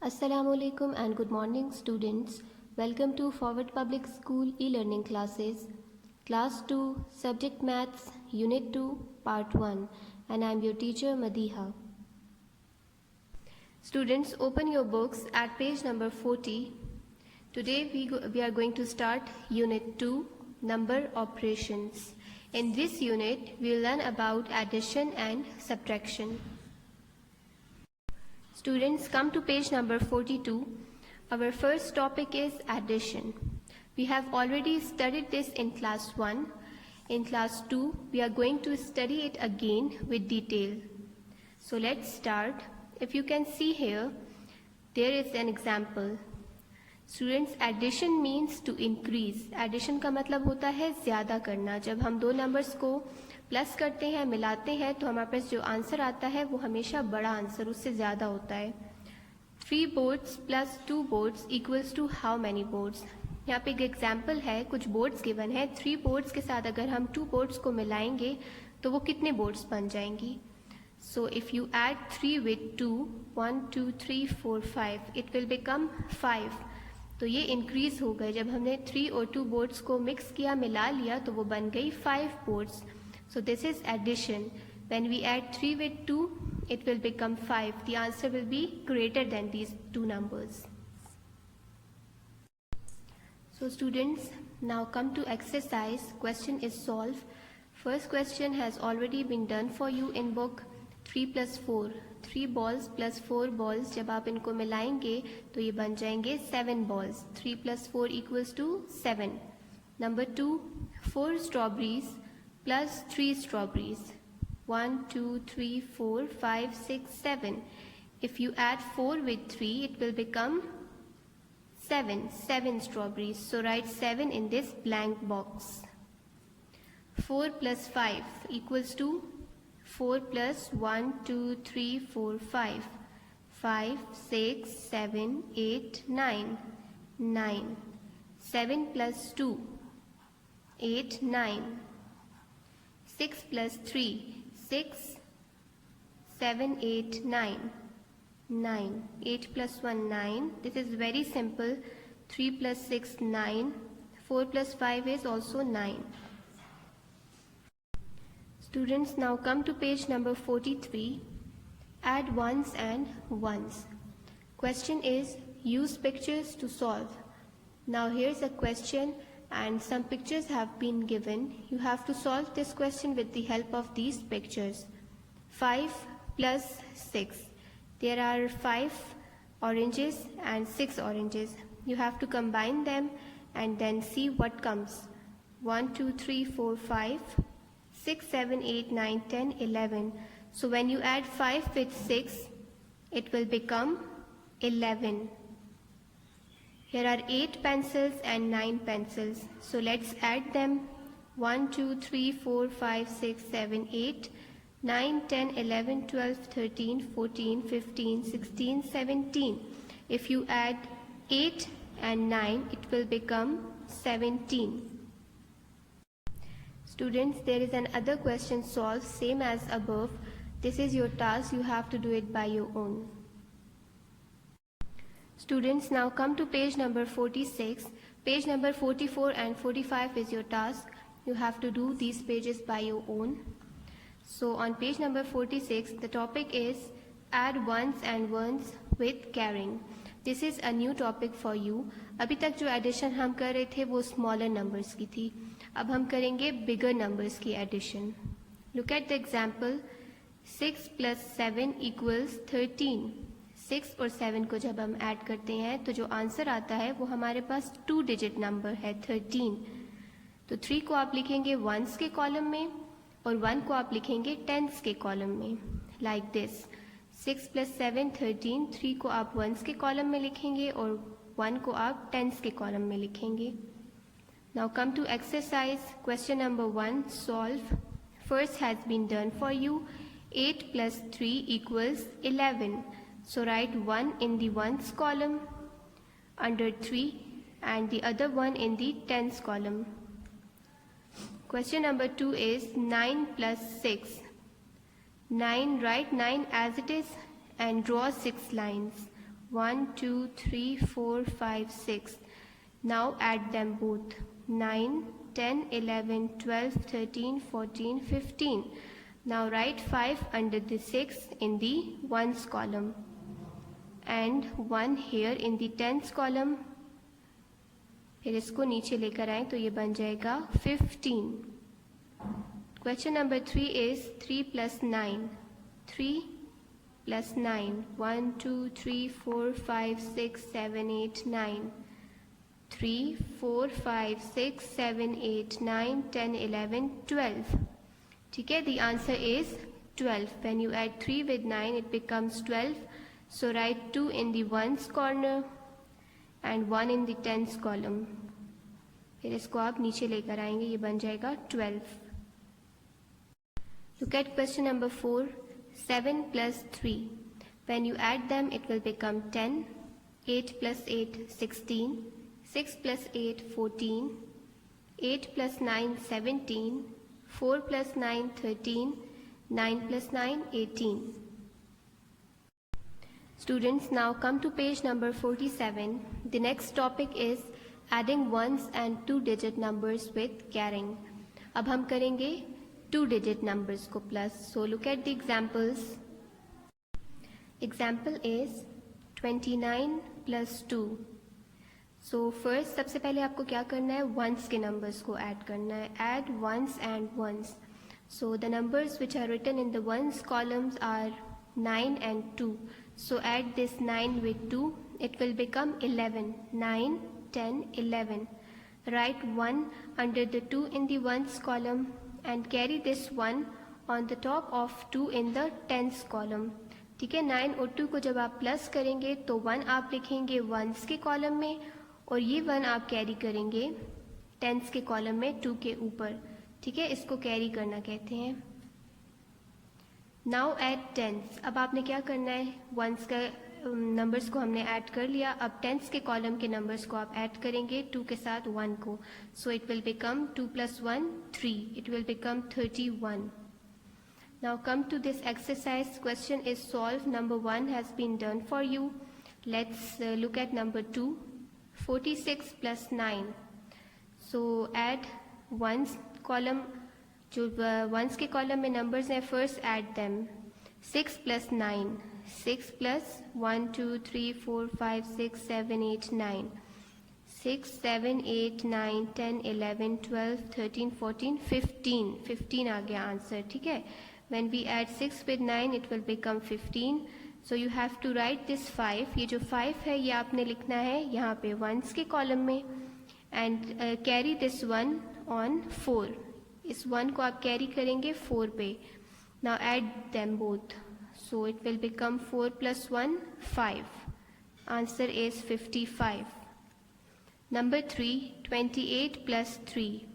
Assalamualaikum and good morning students. Welcome to Forward Public School e-learning classes. Class 2, Subject Maths, Unit 2, Part 1, and I am your teacher Madiha. Students, open your books at page number 40. Today we are going to start Unit 2, Number Operations. In this unit, we will learn about addition and subtraction. Students, come to page number 42. Our first topic is addition. We have already studied this in class 1. In class 2, we are going to study it again with detail. So let's start. If you can see here, there is an example. Students, addition means to increase. Addition का मतलब होता है ज़्यादा करना. जब हम दो numbers को प्लस करते हैं, मिलाते हैं, तो हमारे पास जो आंसर आता है वो हमेशा बड़ा आंसर उससे ज़्यादा होता है. 3 boards plus 2 boards equals to how many boards? यहाँ पे एक एग्जाम्पल है, कुछ बोर्ड्स गिवन है. 3 boards के साथ अगर हम 2 boards को मिलाएंगे तो वो कितने बोर्ड्स बन जाएंगी? So if you add 3 with 2, 1, 2, 3, 4, 5, it will become 5. तो ये इंक्रीज हो गए. जब हमने 3 और 2 बोर्ड्स को मिक्स किया, मिला लिया, तो वो बन गई 5 boards. So this is addition. When we add 3 with 2, it will become 5. The answer will be greater than these two numbers. So students, now come to exercise. Question is solve. First question has already been done for you in book. 3 plus 4. 3 balls plus 4 balls. जब आप इनको मिलाएंगे तो ये बन जाएंगे 7 balls. 3 plus 4 equals to 7. Number 2, 4 strawberries plus 3 strawberries. 1, 2, 3, 4, 5, 6, 7. If you add 4 with 3, it will become 7. 7 strawberries. So write 7 in this blank box. 4 plus 5 equals to 4 plus 1, 2, 3, 4, 5. 5, 6, 7, 8, 9. 9. 7 plus 2. 8, 9. 6 plus 3. 6. 7, 8, 9. 9. 8 plus 1, 9. This is very simple. 3 plus 6, 9. 4 plus 5 is also 9. Students, now come to page number 43. Add ones and ones. Question is, use pictures to solve. Now here's a question and some pictures have been given. You have to solve this question with the help of these pictures. 5 plus 6. There are 5 oranges and 6 oranges. You have to combine them and then see what comes. 1, 2, 3, 4, 5. 6, 7, 8, 9, 10, 11. So when you add 5 with 6, it will become 11. Here are 8 pencils and 9 pencils. So let's add them. 1, 2, 3, 4, 5, 6, 7, 8, 9, 10, 11, 12, 13, 14, 15, 16, 17. If you add 8 and 9, it will become 17. Students, there is another question solved, same as above. This is your task, you have to do it by your own. Students, now come to page number 46. Page number 44 and 45 is your task. You have to do these pages by your own. So on page number 46, the topic is add ones and ones with carrying. This is a new topic for you. अभी तक जो addition हम कर रहे थे वो smaller numbers की थी. अब हम करेंगे बिगर नंबर्स की addition. Look at the example. 6 plus 7 equals 13. 6 और 7 को जब हम ऐड करते हैं तो जो आंसर आता है वो हमारे पास 2 डिजिट नंबर है 13. तो 3 को आप लिखेंगे वंस के कॉलम में और 1 को आप लिखेंगे टेंस के कॉलम में. Like this. 6 plus 7, 13. 3 को आप वंस के कॉलम में लिखेंगे और 1 को आप टेंस के कॉलम में लिखेंगे. Now come to exercise. Question number 1, solve. First has been done for you. 8 plus 3 equals 11. So write 1 in the ones column under 3 and the other one in the tens column. Question number 2 is 9 plus 6. 9, write 9 as it is and draw 6 lines. 1, 2, 3, 4, 5, 6. Now add them both. 9, 10, 11, 12, 13, 14, 15. Now write 5 under the 6 in the ones column and 1 here in the tens column. फिर इसको नीचे लेकर आए तो ये बन जाएगा 15. Question number 3 is 3 plus 9. 3 plus 9. 1, 2, 3, 4, 5, 6, 7, 8, 9. 3, 4, 5, 6, 7, 8, 9, 10, 11, 12. ठीक है, the answer is 12. When you add 3 with 9, it becomes 12. So write 2 in the ones corner and 1 in the tens column. फिर इसको आप नीचे लेकर आएंगे, ये बन जाएगा 12. Look at question number 4. 7 plus 3. When you add them, it will become 10. 8 plus 8, 16. 6 plus 8, 14. 8 plus 9, 17. 4 plus 9, 13. 9 plus 9, 18. Students, now come to page number 47. The next topic is adding ones and two-digit numbers with carrying. अब हम करेंगे two-digit numbers को plus. So look at the examples. Example is 29 plus 2. So first सबसे पहले आपको क्या करना है, ones के numbers को add करना है. Add ones and ones. So the numbers which are written in the ones columns are 9 and 2. So add this 9 with 2, it will become 11. 9, 10, 11. Write 1 under the 2 in the ones column and carry this 1 on the top of 2 in the tens column. ठीक है, 9 और 2 को जब आप plus करेंगे तो 1 आप लिखेंगे ones के कॉलम में और ये 1 आप कैरी करेंगे टेंस के कॉलम में 2 के ऊपर. ठीक है, इसको कैरी करना कहते हैं. Now add tens. अब आपने क्या करना है, वंस का नंबर्स को हमने ऐड कर लिया, अब टेंस के कॉलम के नंबर्स को आप ऐड करेंगे 2 के साथ 1 को. So it will become 2 plus 1, 3. It will become 31. Now come to this exercise. Question is solve. Number 1 has been done for you. Let's look at number 2. 46 plus 9. So add ones column, जो ones के column में numbers हैं, first add them. 6 plus 9. 6 plus 1, 2, 3, 4, 5, 6, 7, 8, 9. 6, 7, 8, 9, 10, 11, 12, 13, 14, 15. 15 आ गया answer. ठीक है, when we add 6 with 9, it will become 15. So you have to write this 5. ये जो 5 है ये आपने लिखना है यहाँ पे ones के कॉलम में and carry this 1 on 4. इस 1 को आप कैरी करेंगे 4 पे. Now add them both. So it will become 4 plus 1, 5. Answer is 55. Number 3, 28 plus 3.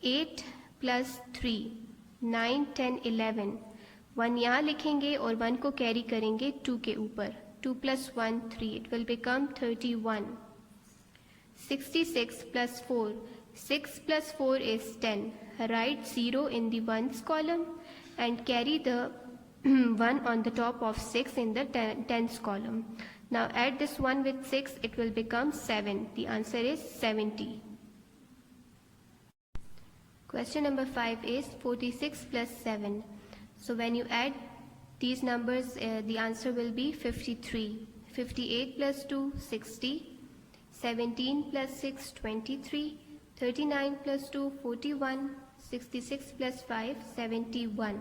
8 plus 3. 9, 10, 11. 1 यहाँ लिखेंगे और 1 को कैरी करेंगे 2 के ऊपर. 2 plus 1, 3. It will become 31. 66 plus 4. 6 plus 4 is 10. Write 0 in the ones column and carry the 1 on the top of 6 in the tens column. Now add this 1 with 6, it will become 7. The answer is 70. Question number 5 is 46 plus 7. So when you add these numbers, the answer will be 53. 58 plus 2, 60. 17 plus 6, 23. 39 plus 2, 41. 66 plus 5, 71.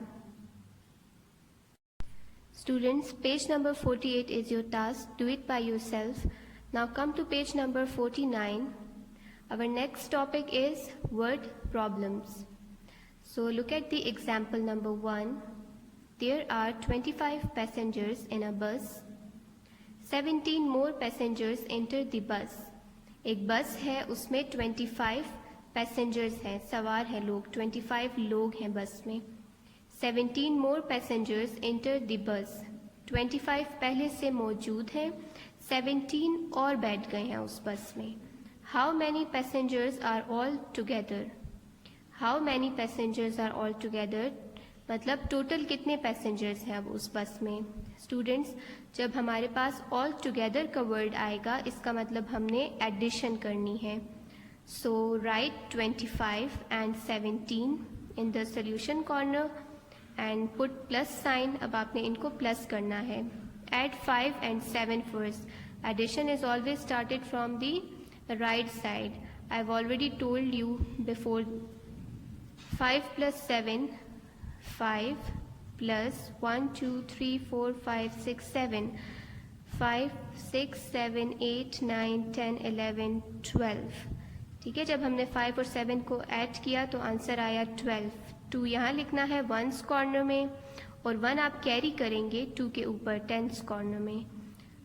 Students, page number 48 is your task. Do it by yourself. Now come to page number 49. Our next topic is word problems. So look at the example number 1. There are 25 passengers in a bus. 17 more passengers enter the bus. एक बस है, उसमें 25 passengers हैं, सवार हैं लोग. 25 लोग हैं बस में. 17 more passengers enter the bus. 25 पहले से मौजूद हैं, 17 और बैठ गए हैं उस बस में. How many passengers are all together? How many passengers are all together? मतलब टोटल कितने पैसेंजर्स हैं अब उस बस में. स्टूडेंट्स, जब हमारे पास ऑल टुगेदर का वर्ड आएगा इसका मतलब हमने एडिशन करनी है. So right 25 and 17 in the solution corner and put plus sign. अब आपने इनको प्लस करना है. Add 5 and 7 first. Addition is always started from the right side. I've already told you before. 5 plus 7, 5 plus 1, 2, 3, 4, 5, 6, 7. 5, 6, 7, 8, 9, 10, 11, 12. ठीक है, जब हमने 5 और 7 को ऐड किया तो आंसर आया 12. 2 यहाँ लिखना है 1s कॉर्नर में और 1 आप कैरी करेंगे 2 के ऊपर 10s कॉर्नर में.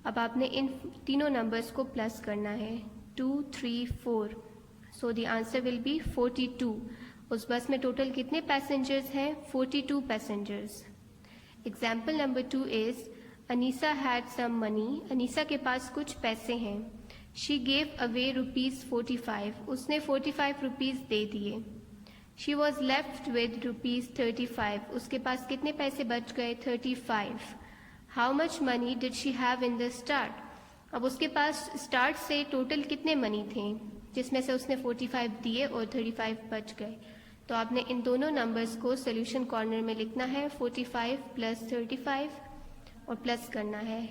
अब आपने इन तीनों नंबर्स को प्लस करना है. 2, 3, 4. So the answer will be 42. उस बस में टोटल कितने पैसेंजर्स हैं? 42 passengers. Example number 2 is Anisa had some money. Anisa के पास कुछ पैसे हैं. She gave away ₹45. उसने 45 रुपीज़ दे दिए. She was left with ₹35. उसके पास कितने पैसे बच गए? 35. How much money did she have in the start. अब उसके पास स्टार्ट से टोटल कितने मनी थे, जिसमें से उसने 45 दिए और 35 बच गए. तो आपने इन दोनों नंबर्स को सोल्यूशन कॉर्नर में लिखना है. 45 प्लस 35 और प्लस करना है.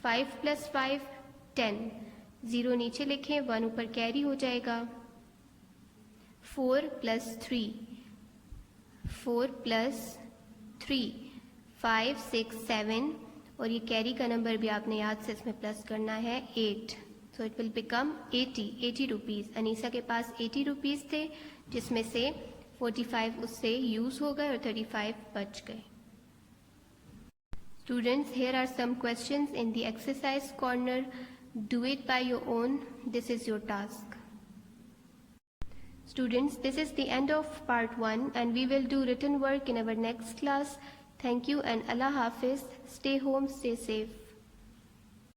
5 प्लस 5 10. 0 नीचे लिखें, 1 ऊपर कैरी हो जाएगा. 4 प्लस 3, 4 प्लस 3, 5, 6, 7 और ये कैरी का नंबर भी आपने याद से इसमें प्लस करना है 8. सो it will become 80 rupees. Anisa के पास 80 रुपीज़ थे जिसमें से 45 उससे यूज़ हो गए और 35 बच गए. Students, here are some questions in the exercise corner. Do it by your own. This is your task. Students, this is the end of part 1 and we will do written work in our next class. Thank you and Allah Hafiz. Stay home, stay safe.